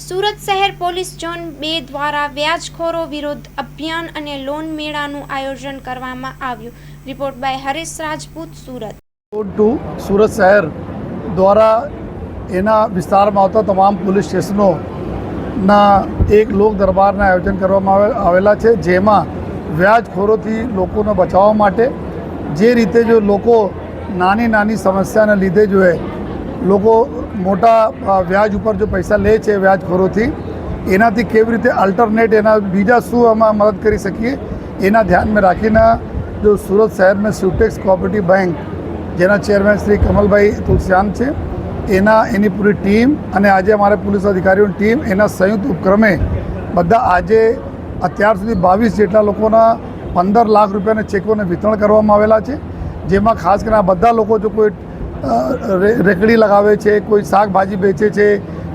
સુરત શહેર police zone 2 દ્વારા વ્યાજખોરો વિરુદ્ધ અભિયાન અને લોન મેળાનું આયોજન કરવામાં આવ્યું. Report by Harish Rajput, Surat. સુરત શહેર દ્વારા એના વિસ્તારમાં આવતા તમામ પોલીસ સ્ટેશનોના એક લોક દરબારના આયોજન કરવામાં આવેલા છે, જેમાં વ્યાજખોરોથી લોકોને બચાવવા માટે જે રીતે જો લોકો નાની સમસ્યાને લીધે જો લોકો મોટા વ્યાજ ઉપર જો પૈસા લે છે વ્યાજખોરોથી, એનાથી કેવી રીતે અલ્ટરનેટ એના બીજા શું અમે મદદ કરી શકીએ એના ધ્યાનમાં રાખીને જો સુરત શહેરમાં સુટેક્સ કોઓપરેટિવ બેંક, જેના ચેરમેન શ્રી કમલભાઈ તુલસિયાન છે, એની પૂરી ટીમ અને આજે અમારા પોલીસ અધિકારીઓની ટીમ એના સંયુક્ત ઉપક્રમે બધા આજે અત્યાર સુધી 22 જેટલા લોકોના 15 લાખ રૂપિયાના ચેકોને વિતરણ કરવામાં આવેલા છે, જેમાં ખાસ કરીને બધા લોકો જો કોઈ રેકડી લગાવે છે, કોઈ શાકભાજી વેચે છે,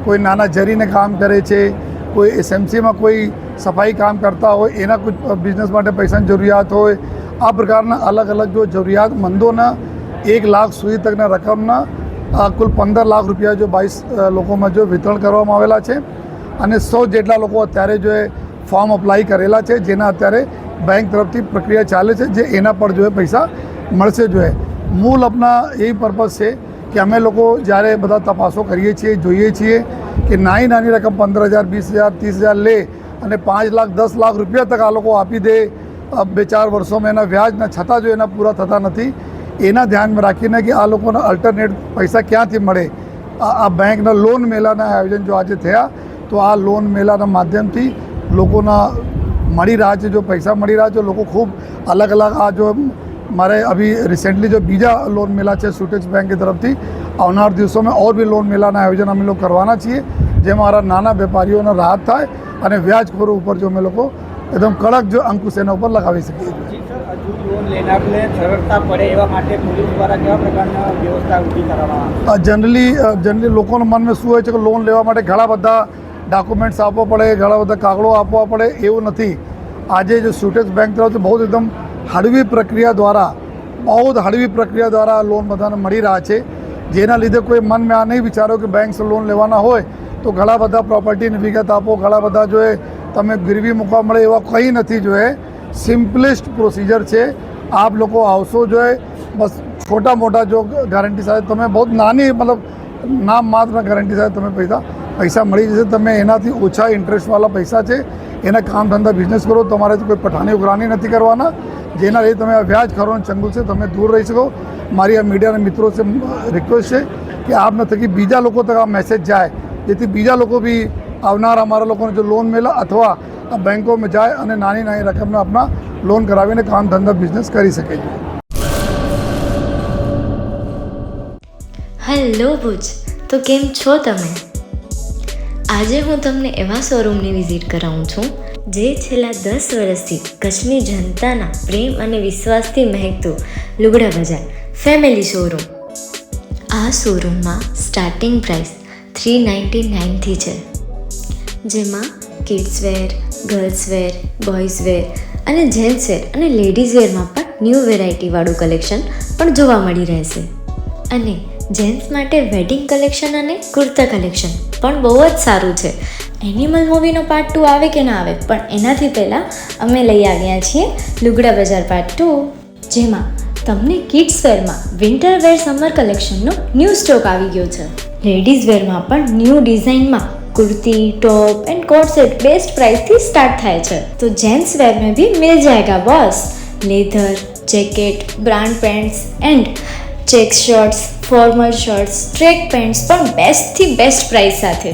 કોઈ નાના જરીને કામ કરે છે, કોઈ એસએમસીમાં કોઈ સફાઈ કામ કરતા હોય, એના કોઈ બિઝનેસ માટે પૈસાની જરૂરિયાત હોય, આ પ્રકારના અલગ અલગ જો જરૂરિયાતમંદોના 1 લાખ સુધી તકના રકમના કુલ 15 લાખ રૂપિયા જો 22 લોકોમાં જો વિતરણ કરવામાં આવેલા છે. અને 100 જેટલા લોકો અત્યારે જો ફોર્મ અપ્લાય કરેલા છે, જેના અત્યારે બેંક તરફથી પ્રક્રિયા ચાલે છે, જે એના પર જો પૈસા મળશે. મૂળ આપણા એ પર્પઝ છે કે અમે લોકો જ્યારે બધા તપાસો કરીએ છીએ, જોઈએ છીએ કે નાની રકમ 15,000, 20,000, 30,000 લે અને 5 લાખ 10 લાખ રૂપિયા તક આ લોકો આપી દે 2-4 વર્ષોમાં એના વ્યાજના છતાં જો એના પૂરા થતા નથી, એના ધ્યાનમાં રાખીને કે આ લોકોને અલ્ટરનેટ પૈસા ક્યાંથી મળે, આ બેંકના લોન મેળાના આયોજન જો આજે થયા, તો આ લોન મેળાના માધ્યમથી લોકોના મળી રહ્યા છે, જો પૈસા મળી રહ્યા છે. લોકો ખૂબ અલગ આ જો મારે અભી रिसेंटली जो બીજા લોન મેળા છે સુટેક્સ બેંક की तरफ થી, આવનાર દિવસોમાં और भी લોન મેળાના આયોજન અમે લોકો કરવાના છીએ, જેમાં મારા નાના વેપારીઓને રાહત થાય અને વ્યાજખોરો ઉપર જો અમે લોકો એકદમ કડક જો અંકુશ એના ઉપર લગાવી શકીએ. જનરલી લોકોના મનમાં શું હોય છે કે લોન લેવા માટે ઘણા બધા ડોક્યુમેન્ટ્સ આપવા પડે, ઘણા બધા કાગળો આપવા પડે, એવું નથી. આજે જો સુટેક્સ બેંક તરફથી બહુ એકદમ હળવી પ્રક્રિયા દ્વારા લોન બધાને મળી રહ્યા છે, જેના લીધે કોઈ મનમાં આ નહીં વિચારો કે બેંક લોન લેવાના હોય તો ઘણા બધા પ્રોપર્ટીની વિગત આપો, ઘણા બધા જો તમે ગીરવી મૂકવા મળે, એવા કંઈ નથી. સિમ્પલેસ્ટ પ્રોસિજર છે. આપ લોકો આવશો બસ છોટા મોટા જો ગારંટી સાથે તમે બહુ નાની મતલબ નામ માત્ર ગારંટી સાથે તમે પૈસા મળી જશે. તમે એનાથી ઓછા ઇન્ટરેસ્ટવાળા પૈસા છે, એના કામ ધંધા બિઝનેસ કરો. તમારે કોઈ પઠાણી ઉઘરાણી નથી કરવાના, જેના લીધે તમે આ વ્યાજખોરોના ચંગુલ છે તમે દૂર રહી શકો. મારી આ મીડિયાના મિત્રો સે રિક્વેસ્ટ છે કે આપને થકી બીજા લોકો તક આ મેસેજ જાય, જેથી બીજા લોકો બી આવનાર અમારા લોકોને જો લોન મેળા અથવા આ બેંકોમાં જાય અને નાની રકમના આપણા લોન કરાવીને કામ ધંધા બિઝનેસ કરી શકે છે. હેલો ભુજ, તો કેમ છો તમે? આજે હું તમને એવા શોરૂમની વિઝિટ કરાવું છું જે છેલ્લા 10 વર્ષથી કચ્છની જનતાના પ્રેમ અને વિશ્વાસથી મહેકતું લુગડા બજાર ફેમિલી શોરૂમ. આ શોરૂમમાં સ્ટાર્ટિંગ પ્રાઇસ 399થી છે, જેમાં kids wear, girls wear, boys wear અને જેન્ટ્સ વેર અને લેડીઝ વેરમાં પણ ન્યૂ વેરાયટીવાળું કલેક્શન પણ જોવા મળી રહેશે. અને જેન્ટ્સ માટે વેડિંગ કલેક્શન અને કુર્તા કલેક્શન પણ બહુ જ સારું છે. એનિમલ મૂવીનો પાર્ટ 2 આવે કે ના આવે, પણ એનાથી પહેલાં અમે લઈ આવ્યા છીએ લુગડા બજાર પાર્ટ 2, જેમાં તમને કિડ્સ વેરમાં વિન્ટર વેર સમર કલેક્શનનો ન્યૂ સ્ટોક આવી ગયો છે. લેડીઝ વેરમાં પણ ન્યૂ ડિઝાઇનમાં kurti, top and coat set best price थी स्टार्ट थाय छे. तो जेंट्स वेर में भी मिल जाएगा boss. Leather, jacket, brand pants and check shirts, formal shirts, track pants पण बेस्ट थी बेस्ट प्राइस साथे.